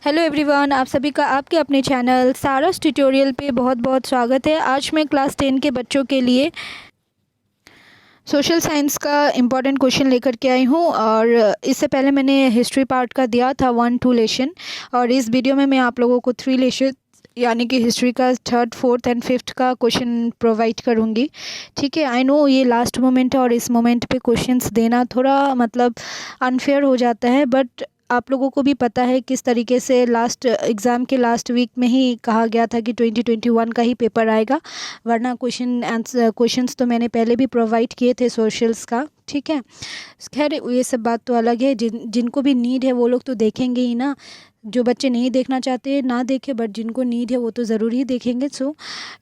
Hello everyone, आप सभी का आपके अपने चैनल सारस ट्यूटोरियल पे बहुत बहुत स्वागत है। आज मैं क्लास 10 के बच्चों के लिए सोशल साइंस का इम्पॉर्टेंट क्वेश्चन लेकर के आई हूँ। और इससे पहले मैंने हिस्ट्री पार्ट का दिया था 1-2 लेसन, और इस वीडियो में मैं आप लोगों को 3 लेसन यानी कि हिस्ट्री का 3rd, 4th एंड 5th का क्वेश्चन प्रोवाइड करूँगी। ठीक है, आई नो ये लास्ट मोमेंट है और इस मोमेंट पे क्वेश्चंस देना थोड़ा मतलब अनफेयर हो जाता है, बट आप लोगों को भी पता है किस तरीके से लास्ट एग्ज़ाम के लास्ट वीक में ही कहा गया था कि 2021 का ही पेपर आएगा, वरना क्वेश्चंस तो मैंने पहले भी प्रोवाइड किए थे सोशल्स का। ठीक है, खैर ये सब बात तो अलग है। जिनको भी नीड है वो लोग तो देखेंगे ही ना। जो बच्चे नहीं देखना चाहते ना देखें, बट जिनको नीड है वो तो ज़रूर ही देखेंगे। सो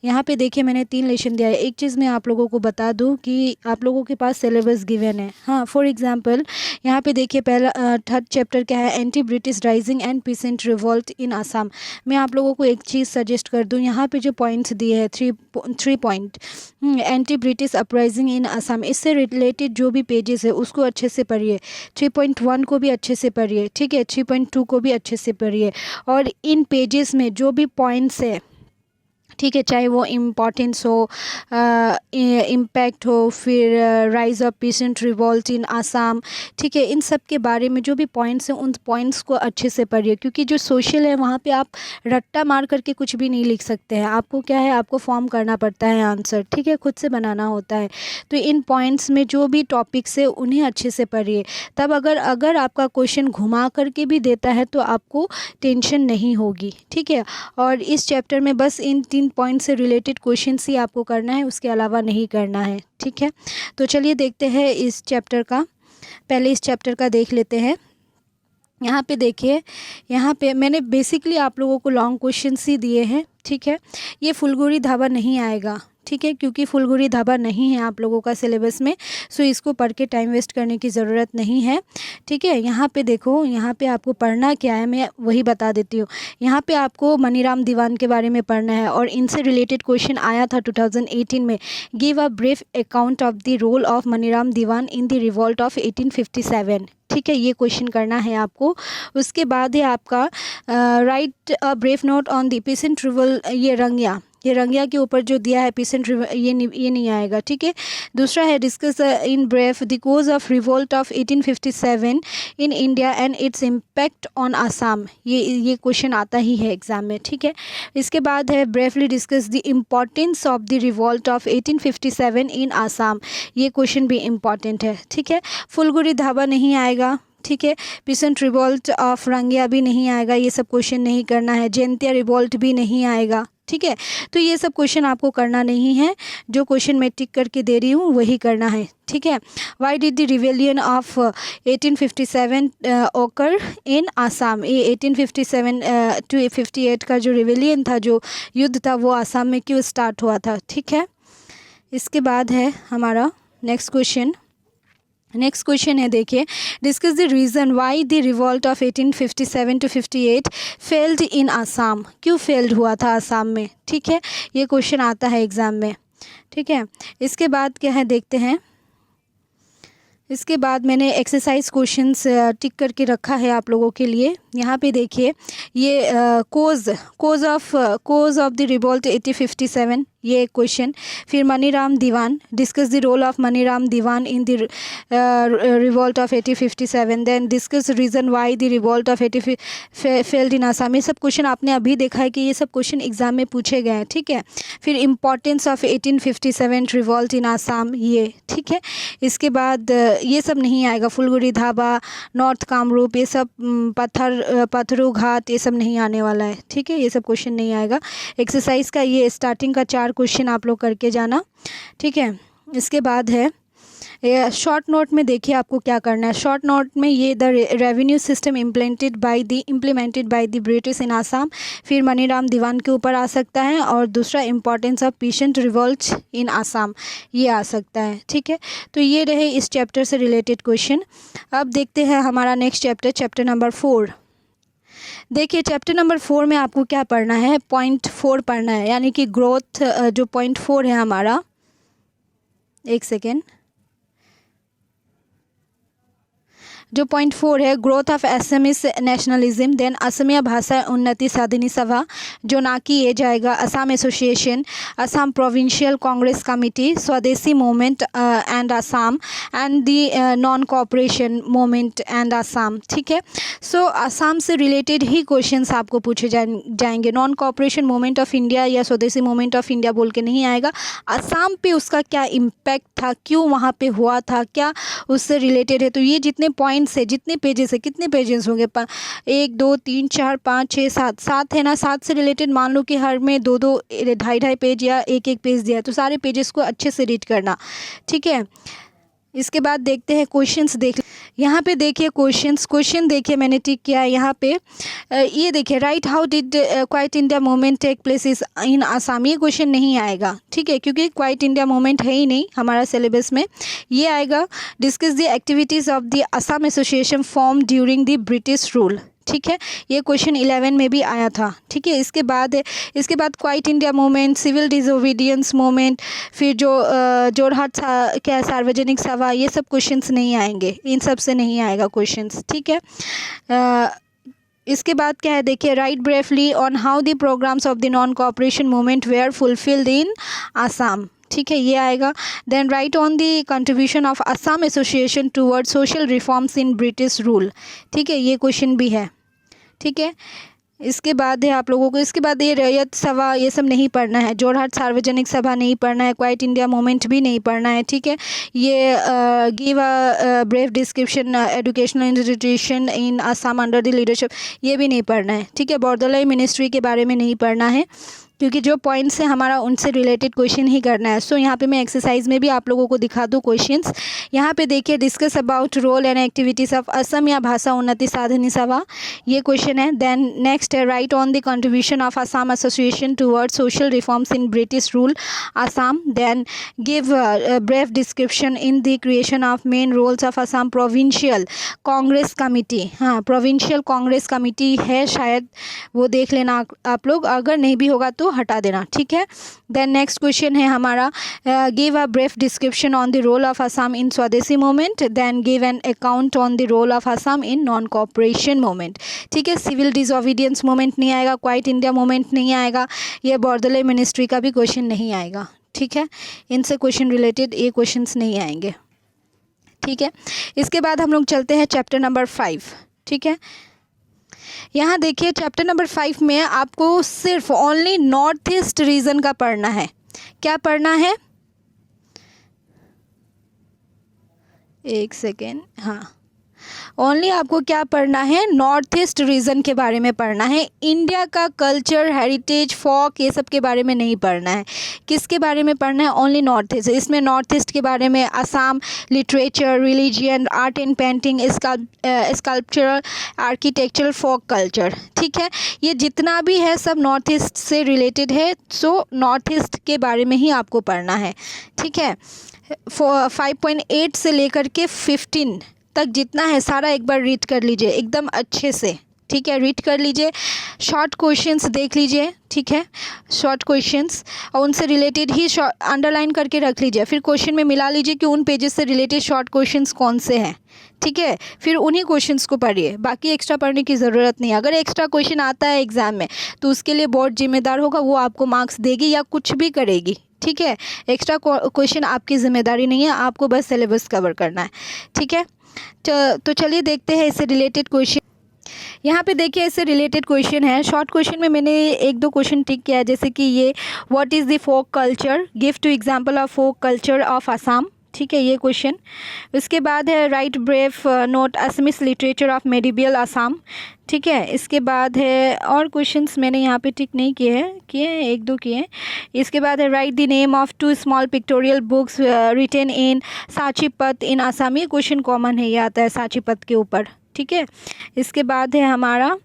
यहाँ पे देखिए मैंने 3 लेसन दिया है। एक चीज़ मैं आप लोगों को बता दूँ कि आप लोगों के पास सिलेबस गिवन है। हाँ, फॉर एग्जांपल यहाँ पे देखिए पहला 3rd चैप्टर क्या है, anti British rising and pheasant revolt इन आसाम। मैं आप लोगों को एक चीज़ सजेस्ट कर दूँ, यहाँ पे जो पॉइंट्स दिए हैं 3 पॉइंट, एंटी ब्रिटिश अपराइजिंग इन आसाम, इससे रिलेटेड जो भी पेजेस है उसको अच्छे से पढ़िए। 3.1 को भी अच्छे से पढ़िए। ठीक है, 3.2 को भी अच्छे से पढ़िए। और इन पेजेस में जो भी पॉइंट्स है, ठीक है, चाहे वो इम्पॉर्टेंस हो, इम्पैक्ट हो, फिर राइज ऑफ पीसेंट रिवॉल्ट इन आसाम, ठीक है, इन सब के बारे में जो भी पॉइंट्स हैं उन पॉइंट्स को अच्छे से पढ़िए। क्योंकि जो सोशल है वहाँ पे आप रट्टा मार करके कुछ भी नहीं लिख सकते हैं। आपको क्या है, आपको फॉर्म करना पड़ता है आंसर, ठीक है, खुद से बनाना होता है। तो इन पॉइंट्स में जो भी टॉपिक्स है उन्हें अच्छे से पढ़िए। तब अगर आपका क्वेश्चन घुमा करके भी देता है तो आपको टेंशन नहीं होगी। ठीक है, और इस चैप्टर में बस इन 3 पॉइंट से रिलेटेड क्वेश्चन ही आपको करना है, उसके अलावा नहीं करना है। ठीक है, तो चलिए देखते हैं इस चैप्टर का। पहले इस चैप्टर का देख लेते हैं। यहाँ पे देखिए, यहाँ पे मैंने बेसिकली आप लोगों को लॉन्ग क्वेश्चंस ही दिए हैं। ठीक है, ये फुलगुड़ी धाबा नहीं आएगा। ठीक है, क्योंकि फुलगुड़ी धाबा नहीं है आप लोगों का सिलेबस में, सो इसको पढ़ के टाइम वेस्ट करने की ज़रूरत नहीं है। ठीक है, यहाँ पे देखो, यहाँ पे आपको पढ़ना क्या है मैं वही बता देती हूँ। यहाँ पे आपको मनीराम दीवान के बारे में पढ़ना है, और इनसे रिलेटेड क्वेश्चन आया था 2018 में। Give a brief account of the role of Maniram Dewan in the revolt of 1857। ठीक है, ये क्वेश्चन करना है आपको। उसके बाद है आपका right a brief note on the pheasant revolt, ये रंगिया के ऊपर जो दिया है पीसेंट, ये नहीं आएगा। ठीक है, दूसरा है discuss in brief the cause of revolt of 1857 in India and its impact on Assam. ये क्वेश्चन आता ही है एग्जाम में। ठीक है, इसके बाद है briefly discuss the importance of the revolt of 1857 इन आसाम। ये क्वेश्चन भी इम्पॉर्टेंट है। ठीक है, फुलगुड़ी धाबा नहीं आएगा। ठीक है, पीसेंट रिवॉल्ट ऑफ रंगिया भी नहीं आएगा, ये सब क्वेश्चन नहीं करना है। जयंतिया रिवॉल्ट भी नहीं आएगा। ठीक है, तो ये सब क्वेश्चन आपको करना नहीं है। जो क्वेश्चन मैं टिक करके दे रही हूँ वही करना है। ठीक है, why did the rebellion of 1857 ओकर इन आसाम। ये 1857 to 58 का जो रिवेलियन था, जो युद्ध था, वो आसाम में क्यों स्टार्ट हुआ था। ठीक है, इसके बाद है हमारा नेक्स्ट क्वेश्चन है, देखिए, discuss the reason why the revolt of 1857 to 58 failed in Assam. क्यों फेल्ड हुआ था आसाम में। ठीक है, ये क्वेश्चन आता है एग्ज़ाम में। ठीक है, इसके बाद क्या है देखते हैं। इसके बाद मैंने एक्सरसाइज क्वेश्चंस टिक करके रखा है आप लोगों के लिए। यहाँ पे देखिए, ये कोज ऑफ द रिवॉल्ट 1857, ये एक क्वेश्चन। फिर Maniram Dewan, discuss the role of Maniram Dewan in the revolt of 1857। Then discuss reason why the revolt of 80 failed in Assam. ये सब क्वेश्चन आपने अभी देखा है कि ये सब क्वेश्चन एग्जाम में पूछे गए हैं। ठीक है, फिर इम्पॉर्टेंस ऑफ 1857 रिवॉल्ट इन आसाम, ये। ठीक है, इसके बाद ये सब नहीं आएगा। फुलगुड़ी धाबा, नॉर्थ कामरूप, ये सब पत्थरू घाट, ये सब नहीं आने वाला है। ठीक है, ये सब क्वेश्चन नहीं आएगा। एक्सरसाइज का ये स्टार्टिंग का 4 क्वेश्चन आप लोग करके जाना। ठीक है, इसके बाद है शॉर्ट नोट में देखिए आपको क्या करना है। शॉर्ट नोट में ये the revenue system implemented by the British in Assam, फिर मनीराम दीवान के ऊपर आ सकता है, और दूसरा इम्पॉर्टेंस ऑफ पीसेंट रिवॉल्ट इन आसाम, ये आ सकता है। ठीक है, तो ये रहे इस चैप्टर से रिलेटेड क्वेश्चन। अब देखते हैं हमारा नेक्स्ट चैप्टर नंबर 4। देखिए, चैप्टर नंबर 4 में आपको क्या पढ़ना है, पॉइंट 4 पढ़ना है, यानी कि ग्रोथ जो पॉइंट 4 है हमारा। एक सेकेंड, जो पॉइंट 4 है, growth of Assamese nationalism, then Asamiya Bhasha Unnati साधनी Sabha, जो ना कि ये जाएगा, Assam association, Assam provincial Congress committee, swadeshi movement and Assam, and the non cooperation movement and Assam. ठीक है, सो असम से रिलेटेड ही क्वेश्चंस आपको पूछे जाएंगे। Non cooperation movement of India या स्वदेशी मूवमेंट ऑफ इंडिया बोल के नहीं आएगा, असम पे उसका क्या इम्पैक्ट था, क्यों वहाँ पे हुआ था, क्या उससे रिलेटेड है। तो ये जितने पॉइंट्स है, जितने पेजेस है, कितने पेजेस होंगे, 1 2 3 4 5 6 7, 7 है ना। 7 से रिलेटेड मान लो कि हर में 2 2 2.5 पेज या 1 1 पेज दिया है, तो सारे पेजेस को अच्छे से रीड करना। ठीक है, इसके बाद देखते हैं क्वेश्चंस। देख यहाँ पे देखिए क्वेश्चन देखिए मैंने टिक किया है यहाँ पे। ये देखिए, write how did quit India movement take place is in Assam, ये क्वेश्चन नहीं आएगा। ठीक है, क्योंकि क्वाइट इंडिया मूवमेंट है ही नहीं हमारा सिलेबस में। ये आएगा, discuss the activities of the Assam association form during the British rule. ठीक है, ये क्वेश्चन 11 में भी आया था। ठीक है, इसके बाद quit India movement, civil disobedience movement, फिर जो जोरहाट क्या सार्वजनिक सभा, ये सब क्वेश्चंस नहीं आएंगे, इन सब से नहीं आएगा क्वेश्चंस। ठीक है, इसके बाद क्या है, देखिए, write briefly on how the programmes of the non cooperation movement were fulfilled in Assam. ठीक है, ये आएगा। Then write on the contribution of Assam association toward social reforms in British rule. ठीक है, ये क्वेश्चन भी है। ठीक है, इसके बाद है आप लोगों को, इसके बाद ये रैयत सभा, ये सब नहीं पढ़ना है। जोरहाट सार्वजनिक सभा नहीं पढ़ना है, क्वाइट इंडिया मूवमेंट भी नहीं पढ़ना है। ठीक है, ये give a brief description educational institution in Assam under the leadership, ये भी नहीं पढ़ना है। ठीक है, बॉर्डरलाइन मिनिस्ट्री के बारे में नहीं पढ़ना है, क्योंकि जो पॉइंट्स है हमारा उनसे रिलेटेड क्वेश्चन ही करना है। सो यहाँ पे मैं एक्सरसाइज में भी आप लोगों को दिखा दूँ क्वेश्चंस। यहाँ पे देखिए, discuss about role and activities of Assam या भाषा उन्नति साधनी सभा, ये क्वेश्चन है। देन नेक्स्ट है, write on the contribution of Assam association toward social reforms in British rule Assam. Then give brief description in the creation of main roles of Assam provincial Congress committee. हाँ, provincial Congress committee है शायद, वो देख लेना आप लोग, अगर नहीं भी होगा तो हटा देना। ठीक है, देन नेक्स्ट क्वेश्चन है हमारा, give a brief description on the role of Assam in swadeshi movement, then give an account on the role of Assam in non cooperation movement. ठीक है, सिविल डिसोबीडियंस मूवमेंट नहीं आएगा, क्वाइट इंडिया मूवमेंट नहीं आएगा, ये borderline ministry का भी क्वेश्चन नहीं आएगा। ठीक है, इनसे क्वेश्चन रिलेटेड ये क्वेश्चंस नहीं आएंगे। ठीक है, इसके बाद हम लोग चलते हैं चैप्टर नंबर 5। ठीक है, यहाँ देखिए, चैप्टर नंबर 5 में आपको सिर्फ ओनली नॉर्थ ईस्ट रीजन का पढ़ना है। क्या पढ़ना है, एक सेकेंड, हाँ, ओनली आपको क्या पढ़ना है, नॉर्थ ईस्ट रीजन के बारे में पढ़ना है। इंडिया का कल्चर, हेरिटेज, फोक, ये सब के बारे में नहीं पढ़ना है। किसके बारे में पढ़ना है, ओनली नॉर्थ ईस्ट। इसमें नॉर्थ ईस्ट के बारे में Assam, literature, religion, art and painting, sculptural, architectural, folk culture. ठीक है, ये जितना भी है सब नॉर्थ ईस्ट से रिलेटेड है। सो नॉर्थ ईस्ट के बारे में ही आपको पढ़ना है। ठीक है, 5.8 से लेकर के 15 तक जितना है सारा एक बार रीड कर लीजिए एकदम अच्छे से। ठीक है, रीड कर लीजिए, शॉर्ट क्वेश्चंस देख लीजिए। ठीक है, शॉर्ट क्वेश्चंस और उनसे रिलेटेड ही अंडरलाइन करके रख लीजिए, फिर क्वेश्चन में मिला लीजिए कि उन पेजेस से रिलेटेड शॉर्ट क्वेश्चंस कौन से हैं। ठीक है, फिर उन्हीं क्वेश्चंस को पढ़िए, बाकी एक्स्ट्रा पढ़ने की ज़रूरत नहीं है। अगर एक्स्ट्रा क्वेश्चन आता है एग्ज़ाम में तो उसके लिए बोर्ड जिम्मेदार होगा, वो आपको मार्क्स देगी या कुछ भी करेगी। ठीक है, एक्स्ट्रा क्वेश्चन आपकी जिम्मेदारी नहीं है, आपको बस सिलेबस कवर करना है। ठीक है, तो चलिए देखते हैं इससे रिलेटेड क्वेश्चन। यहाँ पे देखिए, इससे रिलेटेड क्वेश्चन है। शॉर्ट क्वेश्चन में मैंने 1-2 क्वेश्चन टिक किया है, जैसे कि ये, what is the folk culture, give two example of folk culture of Assam. ठीक है, ये क्वेश्चन। उसके बाद है, write brief note Assamese literature of medieval Assam. ठीक है, इसके बाद है, और क्वेश्चंस मैंने यहाँ पे टिक नहीं किए हैं, 1-2 किए हैं। इसके बाद है, write the name of 2 small pictorial books written in Sachipat in Assam. ये क्वेश्चन कॉमन है, ये आता है साचीपत के ऊपर। ठीक है, इसके बाद है हमारा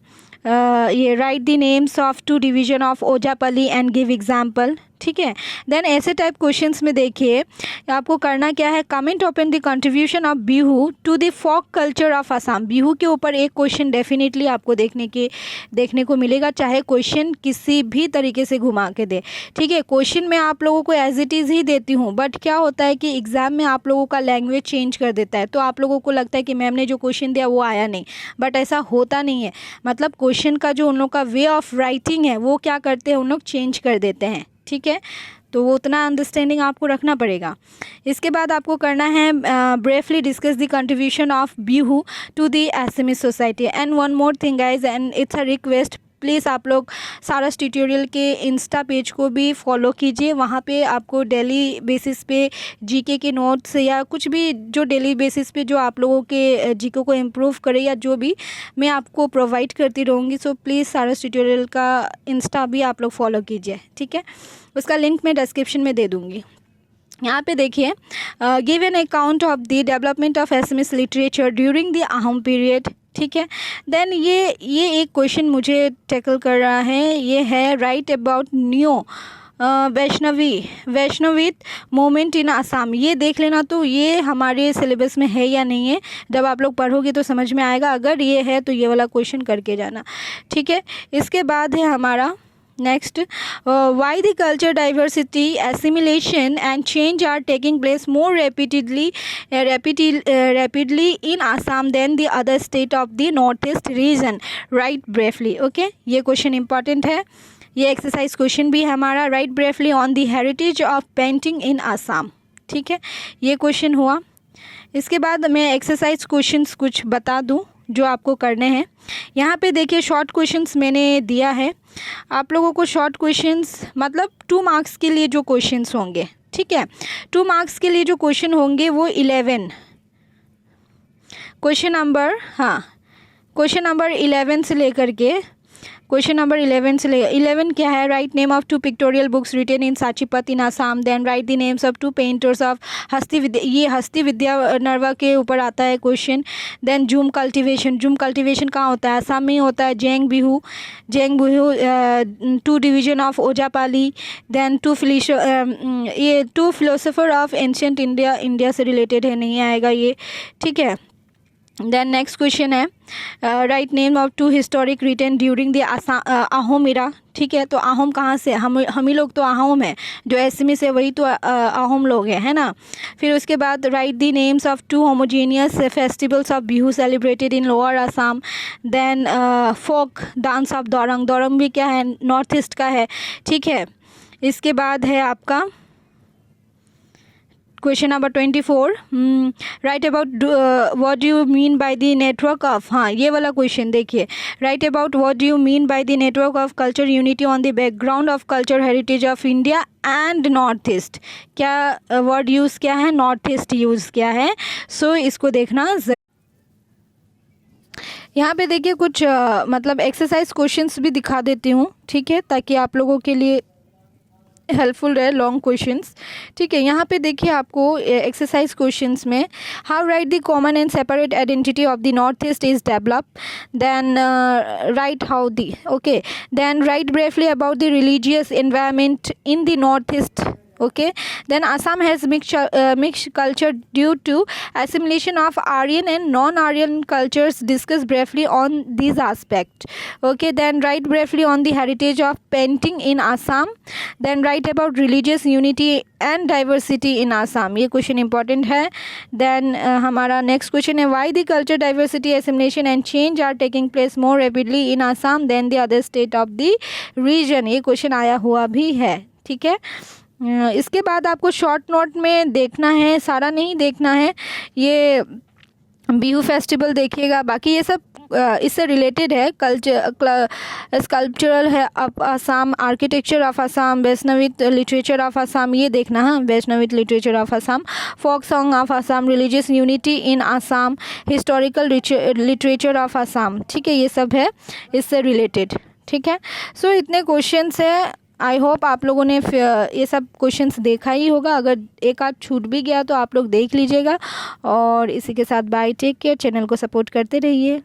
ये, write the names of 2 division of Ojapali and give example. ठीक है। देन ऐसे टाइप क्वेश्चंस में देखिए आपको करना क्या है, comment open the contribution of Bihu to the folk culture of Assam. Bihu के ऊपर एक क्वेश्चन डेफिनेटली आपको देखने को मिलेगा, चाहे क्वेश्चन किसी भी तरीके से घुमा के दे, ठीक है। क्वेश्चन मैं आप लोगों को एज इट इज़ ही देती हूँ, बट क्या होता है कि एग्ज़ाम में आप लोगों का लैंग्वेज चेंज कर देता है, तो आप लोगों को लगता है कि मैम ने जो क्वेश्चन दिया वो आया नहीं, बट ऐसा होता नहीं है। मतलब क्वेश्चन का जो उन लोग का वे ऑफ राइटिंग है वो क्या करते हैं, उन लोग चेंज कर देते हैं, ठीक है। तो वो उतना अंडरस्टैंडिंग आपको रखना पड़ेगा। इसके बाद आपको करना है briefly discuss the contribution of Bihu to the SMS society. And one more thing guys, and it's a request, please आप लोग सारस ट्यूटोरियल के इंस्टा पेज को भी फॉलो कीजिए। वहाँ पे आपको डेली बेसिस पे जीके के नोट्स या कुछ भी जो डेली बेसिस पे जो आप लोगों के जीके को इम्प्रूव करे या जो भी मैं आपको प्रोवाइड करती रहूँगी। सो प्लीज़ सारस ट्यूटोरियल का इंस्टा भी आप लोग फॉलो कीजिए, ठीक है। उसका लिंक मैं डिस्क्रिप्शन में दे दूँगी। यहाँ पे देखिए, give an account of the development of SMS literature during the अहम पीरियड, ठीक है। देन ये एक क्वेश्चन मुझे टैकल कर रहा है, ये है write about new Vaishnavite moment in Assam. ये देख लेना, तो ये हमारे सिलेबस में है या नहीं है, जब आप लोग पढ़ोगे तो समझ में आएगा। अगर ये है तो ये वाला क्वेश्चन करके जाना, ठीक है। इसके बाद है हमारा next, why the culture diversity assimilation and change are taking place more rapidly in Assam than the other state of the northeast region, write briefly, okay। ये क्वेश्चन इंपॉर्टेंट है, ये एक्सरसाइज क्वेश्चन भी है हमारा, right briefly on the heritage of painting in Assam, ठीक है। ये question हुआ। इसके बाद मैं एक्सरसाइज क्वेश्चंस कुछ बता दूं जो आपको करने हैं। यहाँ पे देखिए शॉर्ट क्वेश्चंस मैंने दिया है आप लोगों को। शॉर्ट क्वेश्चंस मतलब 2 मार्क्स के लिए जो क्वेश्चंस होंगे, ठीक है। 2 मार्क्स के लिए जो क्वेश्चन होंगे वो 11 क्वेश्चन नंबर 11 से लेकर के क्वेश्चन नंबर 11 क्या है, write name of 2 pictorial books written in Sachipat in Assam. Then write the names of 2 painters of Hasti Vidya, ये हस्ती विद्या नरवा के ऊपर आता है क्वेश्चन। देन जूम कल्टिवेशन कहाँ होता है, आसाम में ही होता है। Jeng Bihu 2 division of Ojapali. Then 2 philosopher of ancient India से रिलेटेड है, नहीं आएगा ये, ठीक है। देन नेक्स्ट क्वेश्चन है write name of 2 historic written during the Ahom era, ठीक है। तो अहोम कहाँ से, हम ही लोग तो अहोम है, जो एसमी से वही तो अहोम लोग हैं, है ना। फिर उसके बाद write the names of 2 homogeneous festivals of Bihu celebrated in lower Assam. Then folk dance of Darrang भी क्या है, नॉर्थ ईस्ट का है, ठीक है। इसके बाद है आपका question number 24, right about what do you mean by the network of, हाँ ये वाला क्वेश्चन देखिए, right about what do you mean by the network of culture unity on the background of culture heritage of India and north east. क्या word use क्या है, north east use क्या है। सो इसको देखना। यहाँ पे देखिए कुछ मतलब एक्सरसाइज क्वेश्चंस भी दिखा देती हूँ, ठीक है, ताकि आप लोगों के लिए हेल्पफुल रहे लॉन्ग क्वेश्चंस, ठीक है। यहाँ पे देखिए आपको एक्सरसाइज क्वेश्चंस में how write the common and separate identity of the north east is develop. Then write how the, okay. Then write briefly about the religious environment in the north east, okay। Then Assam has mixed culture due to assimilation of Aryan and non-Aryan cultures. Discuss briefly on these aspects, okay। Then write briefly on the heritage of painting in Assam. Then write about religious unity and diversity in Assam, ये question important है। Then हमारा next question है why the culture diversity assimilation and change are taking place more rapidly in Assam than the other state of the region, ये question आया हुआ भी है, ठीक है। इसके बाद आपको शॉर्ट नोट में देखना है, सारा नहीं देखना है, ये बिहू फेस्टिवल देखिएगा, बाकी ये सब इससे रिलेटेड है। स्कल्पचरल है Assam, architecture of Assam, Vaishnavite literature of Assam, ये देखना है, Vaishnavite literature of Assam, folk song of Assam, religious unity in Assam, historical literature of Assam, ठीक है, ये सब है इससे रिलेटेड, ठीक है। सो इतने क्वेश्चंस है। आई होप आप लोगों ने ये सब क्वेश्चंस देखा ही होगा, अगर एक आध छूट भी गया तो आप लोग देख लीजिएगा। और इसी के साथ बाय, टेक केयर, चैनल को सपोर्ट करते रहिए।